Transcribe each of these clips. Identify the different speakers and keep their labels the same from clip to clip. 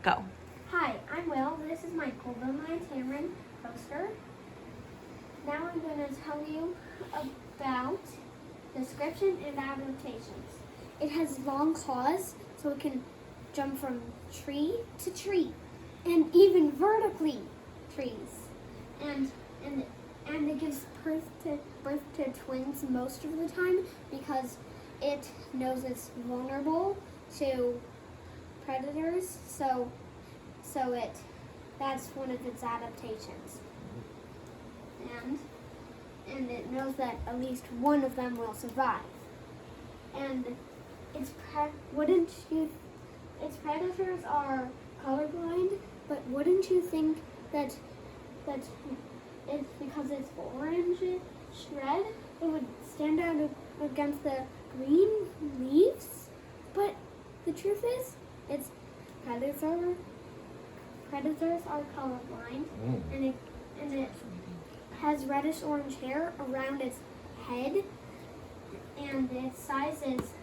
Speaker 1: Go.
Speaker 2: Hi, I'm Will. This is my golden line Tamarin poster. Now I'm going to tell you about description and adaptations. It has long claws, so it can jump from tree to tree, and even vertically trees. And it gives birth to twins most of the time because it knows it's vulnerable to predators. So that's one of its adaptations. And it knows that at least one of them will survive. And its predators are colorblind, but wouldn't you think that it's because it's orange red, it would stand out against the green leaves? But the truth is, its predators are colorblind, and it has reddish orange hair around its head, and its size is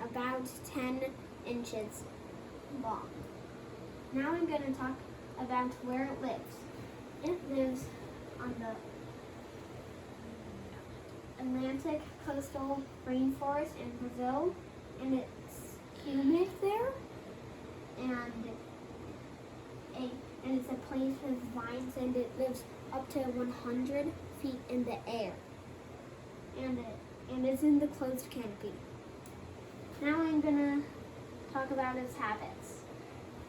Speaker 2: about 10 inches long. Now I'm going to talk about where it lives. It lives on the Atlantic coastal rainforest in Brazil, and it's humid there, and it's a place with vines, and it lives up to 100 feet in the air, and it's in the closed canopy. Now I'm gonna talk about its habits.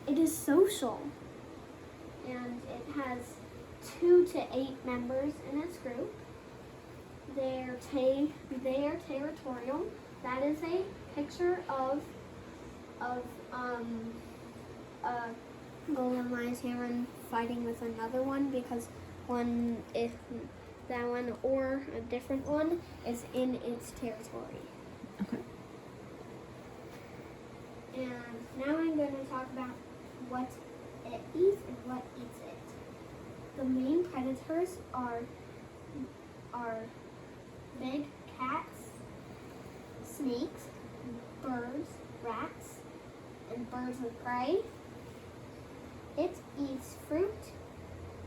Speaker 2: It is social, and it has 2 to 8 members in its group. They are territorial. That is a picture of a golden lion heron fighting with another one, because that one or a different one is in its territory.
Speaker 1: Okay.
Speaker 2: And now I'm going to talk about what it eats and what eats it. The main predators are big cats, snakes, birds, rats, and birds of prey. It eats fruit.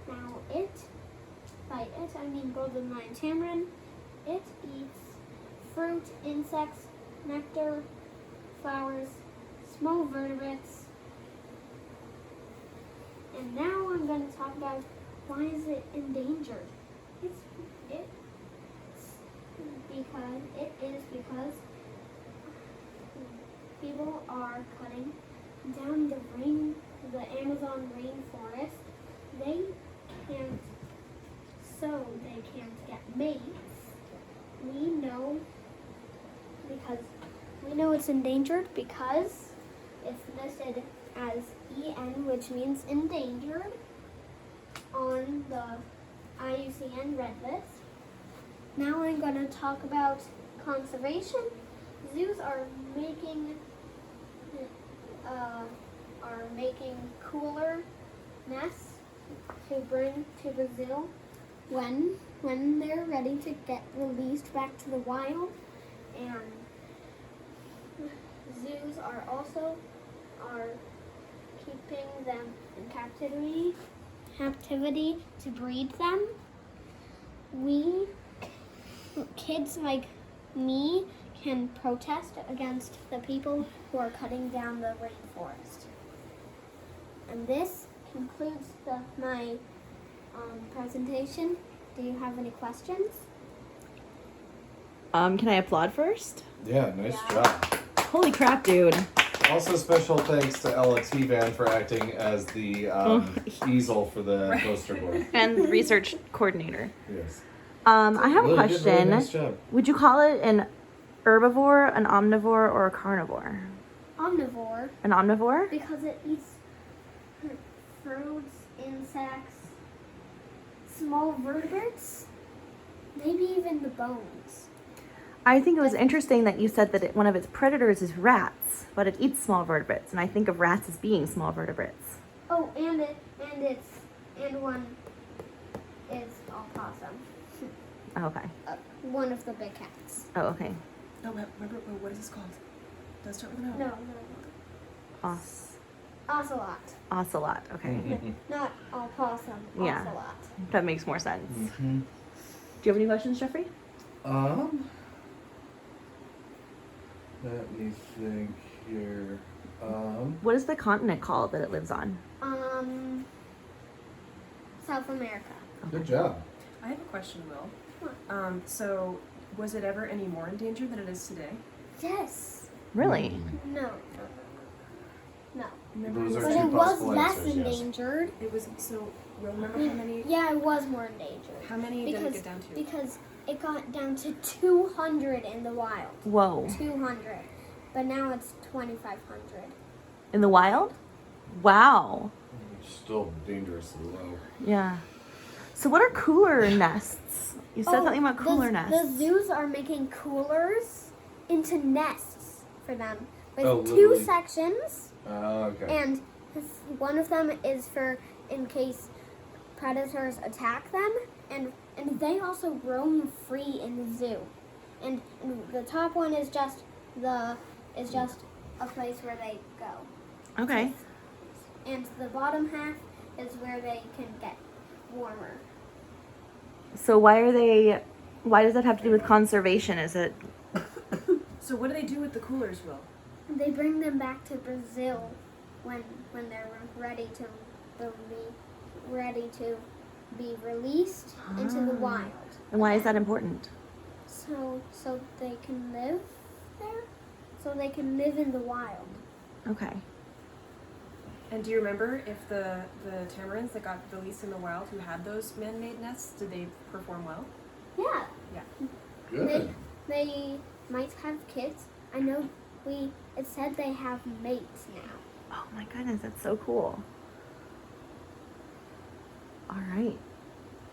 Speaker 2: Now I mean golden lion tamarin. It eats fruit, insects, nectar, flowers, small vertebrates. And now I'm going to talk about why is it endangered. Because people are cutting down the Amazon rainforest. They can't get mates. We know it's endangered because it's listed as EN, which means endangered, on the IUCN Red List. Now I'm going to talk about conservation. Zoos are making cooler nests to bring to the zoo when they're ready to get released back to the wild. And zoos are keeping them in captivity to breed them. Kids like me can protest against the people who are cutting down the rainforest. And this concludes my presentation. Do you have any questions?
Speaker 1: Can I applaud first?
Speaker 3: Yeah, nice job.
Speaker 1: Holy crap, dude.
Speaker 3: Also, special thanks to Ella T-Van for acting as the easel for the poster board.
Speaker 1: And research coordinator.
Speaker 3: Yes.
Speaker 1: I have a
Speaker 3: Really
Speaker 1: question.
Speaker 3: Good, really nice job.
Speaker 1: Would you call it an herbivore, an omnivore, or a carnivore?
Speaker 2: Omnivore.
Speaker 1: An omnivore?
Speaker 2: Because it eats fruits, insects, small vertebrates, maybe even the bones.
Speaker 1: I think it was interesting that you said that one of its predators is rats, but it eats small vertebrates, and I think of rats as being small vertebrates.
Speaker 2: Oh, and one is opossum.
Speaker 1: Oh, okay.
Speaker 2: One of the big cats.
Speaker 1: Oh, okay.
Speaker 4: No, remember, what is this called? Does it start with an O?
Speaker 2: No. Ocelot.
Speaker 1: Ocelot. Okay.
Speaker 2: Not opossum.
Speaker 1: Yeah.
Speaker 2: Ocelot.
Speaker 1: That makes more sense.
Speaker 3: Mm-hmm.
Speaker 1: Do you have any questions, Jeffrey?
Speaker 3: Let me think here.
Speaker 1: What is the continent called that it lives on?
Speaker 2: South America.
Speaker 3: Good job.
Speaker 4: I have a question, Will. So, was it ever any more endangered than it is today?
Speaker 2: Yes.
Speaker 1: Really?
Speaker 2: No.
Speaker 3: Those are
Speaker 2: But
Speaker 3: two
Speaker 2: it was
Speaker 3: possible
Speaker 2: less
Speaker 3: answers, yes.
Speaker 2: endangered.
Speaker 4: It was, so, Will, remember how many?
Speaker 2: Yeah, it was more endangered.
Speaker 4: How many did it get down to?
Speaker 2: Because it got down to 200 in the wild.
Speaker 1: Whoa.
Speaker 2: 200. But now it's 2,500.
Speaker 1: In the wild? Wow.
Speaker 3: Still dangerously low.
Speaker 1: Yeah. So what are cooler nests? You said something about cooler nests.
Speaker 2: The zoos are making coolers into nests for them with
Speaker 3: Oh,
Speaker 2: two
Speaker 3: literally.
Speaker 2: sections.
Speaker 3: Okay.
Speaker 2: And one of them is for in case predators attack them, and they also roam free in the zoo. And the top one is just a place where they go.
Speaker 1: Okay.
Speaker 2: And the bottom half is where they can get warmer.
Speaker 1: So why does that have to do with conservation? Is it
Speaker 4: So, what do they do with the coolers, Will?
Speaker 2: They bring them back to Brazil when they're ready to be released into the wild.
Speaker 1: and why is that important?
Speaker 2: So they can live there. So they can live in the wild.
Speaker 1: Okay.
Speaker 4: And do you remember if the tamarins that got released in the wild who had those man-made nests, did they perform well?
Speaker 2: Yeah.
Speaker 4: Yeah.
Speaker 3: Good.
Speaker 2: They might have kids. I know it said they have mates now.
Speaker 1: Oh my goodness, that's so cool. All right.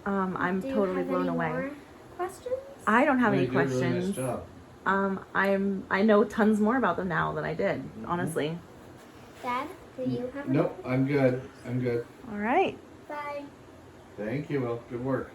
Speaker 1: I'm
Speaker 2: Do you
Speaker 1: totally
Speaker 2: have
Speaker 1: blown
Speaker 2: any
Speaker 1: away.
Speaker 2: more questions?
Speaker 1: I don't have
Speaker 3: Yeah,
Speaker 1: any
Speaker 3: you did a really
Speaker 1: questions.
Speaker 3: nice job.
Speaker 1: I know tons more about them now than I did,
Speaker 3: Mm-hmm.
Speaker 1: honestly.
Speaker 2: Dad, do you have any?
Speaker 3: Nope, I'm good. I'm good.
Speaker 1: All right.
Speaker 2: Bye.
Speaker 3: Thank you, Will. Good work.